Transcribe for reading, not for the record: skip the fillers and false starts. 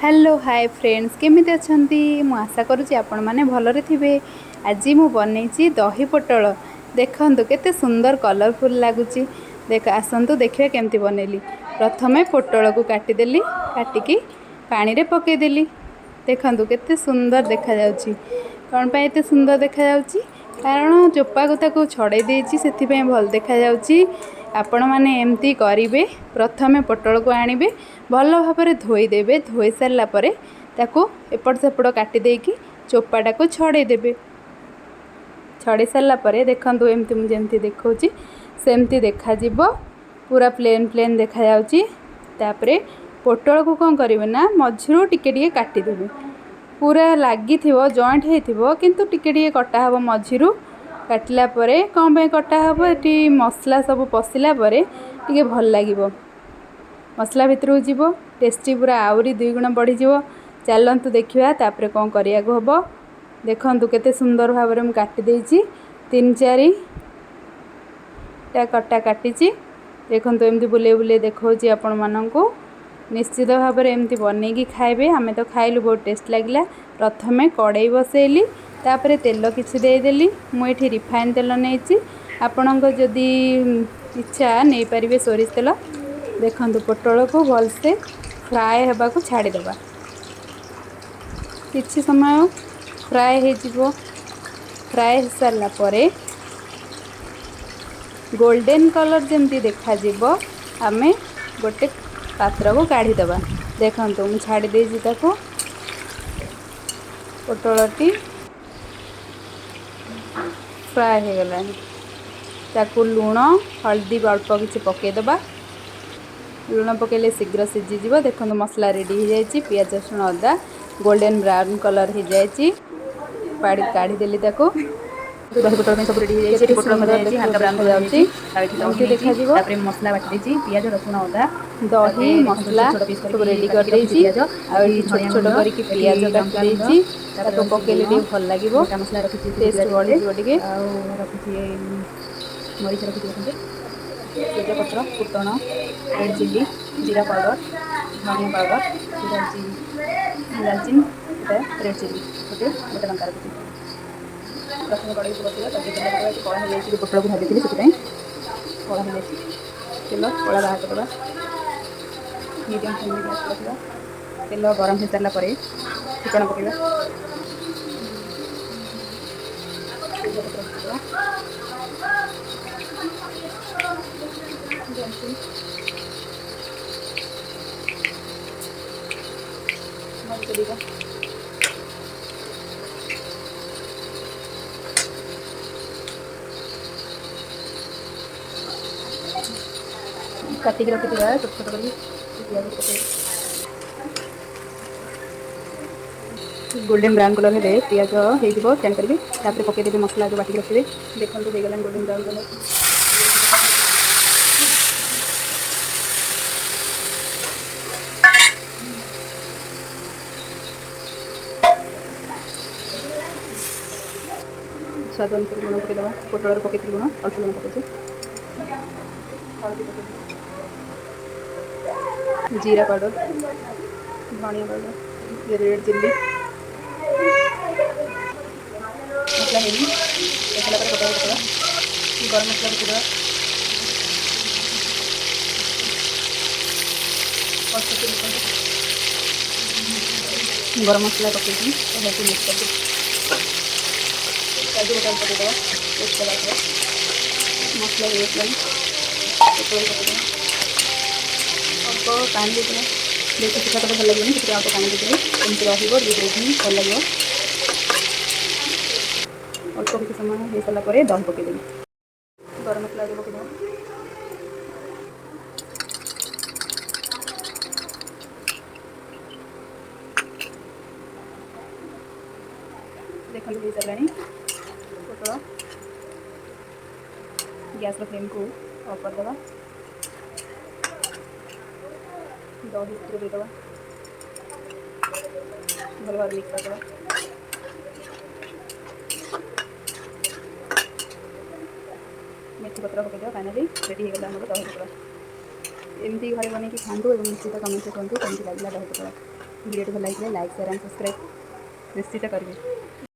Hello hi friends केमिति अछंती मु आशा करूची आपण माने भलरे थिबे। आज मु बनैची दही पोटल देखंतु केते सुंदर कलरफुल लागुची। देख आसंतु देखिए केमती बनैली। प्रथमे पोटल को काटी देली, काटिकी पानी रे पके देली। देखंतु केते सुंदर देखा जाउची। कोन पय एते सुंदर देखा जाउची कारण चोपा को ताको छडै देइची सेथि पय भल देखा जाउची। आपण माने एमती करिवे। प्रथमे पोटल को आनिबे, भल भाबरे धोई देबे। धोई सारला परे ताको एपट सेपट काटी देकी चोपाटा को छडै देबे। छडै सारला परे देखंतु एमती मु जेमती देखौची सेमती देखा जिवो। पूरा प्लेन प्लेन देखा जाउची। तापरे पोटल को कोन करिवे ना मझिरो टिके टिके काटी देबे। पूरा लागी थिवो जॉइंट हेथिवो किंतु टिके टिके कटा हबो मझिरो। काटला परे कोन पे कटा हबो एटी मसला सब पसिला परे टिके भल लागिवो। मसला भितरु जीवो टेस्टी पूरा आउरी 2 गुण बढ़ी जीवो। चलंतु देखिया तापरे कोन करिया को हबो। देखंतु केते सुंदर भाबरे मु काटी देइची 3-4 टा कट्टा काटिची। देखंतु एमती बुले बुले देखौची आपण माननकु। निश्चित भाबरे एमती बनेकी खाइबे। हमें तो खाइलु बहुत टेस्ट लागिला। प्रथमे कड़ाई बसेली, तापरे तेल किछि देई देली। मु एठी रिफाइन तेल नेइची, आपणक जदी इच्छा नै परिबे सोरिष तेल। देखंतु पोटल को भल से फ्राए हेबा को छाड़ी देबा। किछि समय फ्राए हे जिवो। फ्राए हे सारला परे गोल्डन कलर जेमती देखा जिवो हमें गोटे पात्र को काढ़ी देबा। देखंतु मु छाड़ी देइछि ताको। पोटलटी फ्राए हे गलानी। ताको लूण हल्दी अल्प किछि पके देबा। लूण पकेले शीघ्र सिझी जीवो। देखंतु मसला रेडी हो जाइछि। प्याज रसुण अदा गोल्डन ब्राउन कलर हो जाइछि। पाड़ी काढ़ी देली ताको। दही पोटल में सब रेडी हो जाइए। पोटल मजा जाइए हल्का ब्राउन कलर हो जाइए। ताकि दही देखा नहीं जीवो। तापर मसला बाटी देइछि प्याज रसुण अदा दही तापर मसला छोट छोट पीस सब रेडी करके कर काटिକି रखिछि देइछि। प्याज आ एठी एठी छोट धनिया छोट गुंड करके एठी प्याज काटी लंका गुंड देइछि। तापर ताको रखिछि पकेले लुण टी भल लागिवो। गोटा मसला रखिछि टेस्ट गुजराती बढ़ी गुंड जीवो टिके। ଆଉ ରଖିଛି ମରିଚ ରଖିଛି ଦେଖନ୍ତୁ ତେଜପତ୍ର ଫୁଟଣ ରେଡ୍ ଚିଲି ଜିରା ପାଉଡର ଧନିଆ ପାଉଡର ଏଇଟା ହେଉଛି ଡାଲଚିନି ଏଇଟା ରେଡ୍ ଚିଲି ଗୋଟେ ଲଙ୍କା ରଖିଛି। प्रथम कड़ाई को बसैया ताकि तेल पकड़ा कड़ा हो जाए पोटल को भाजी से कड़ा हो जाए तेल कड़ा बाहर करवा मीडियम फ्लेम में गैस रखा। तेल गरम हो सारा फुटण पकड़ा काटिक रखी छोट छोट कर प्याज पकड़ गोल्डन ब्राउन कलर है प्याज हो चेंज करेंगे तापर पकईदेवी मसला जो बाटिक रखिए। देखो हो गला गोल्डन ब्राउन कलर। स्वाद अनुसार लुण पकईदेवा। पोटल पकई लुण अल्प लुण पकड़े जीरा पाउडर धनिया पाउडर रेड चिल्ली मसला है देखला पोटल पकड़ा गरम मसला पकड़ा गरम मसला पकई मिक्स कर काजू बदाम पकईदेवा। उसके बाद मसला पोटल पकईदेवा अल्प पानी देदेला। देखिए पिठा तो भल लगे से अल्प पानी देदेले एमती रही भल लगे। अल्प किसी समय हो सारापर दही पकईदेवी। गरम मसला जो पकईदेवा। देखते हो सारा पोटल गैस फ्लेम को ऑफ करदेवा। दही देदेवा भल भाव मिक्स करदेवा। मेथी पत्र पकईदेवा। फाइनाली रेडी हो गला दही पकड़ा। एमती घरे बनई खाँतु और निश्चित कमेंट करूँ कमी लगे दही पकड़ा। ଭିଡ଼ିଓଟି ଭଲ ଲାଗିଲେ ଲାଇକ୍ ସେୟାର ଆଣ୍ଡ ସବସ୍କ୍ରାଇବ୍ ନିଶ୍ଚିତ କରିବେ।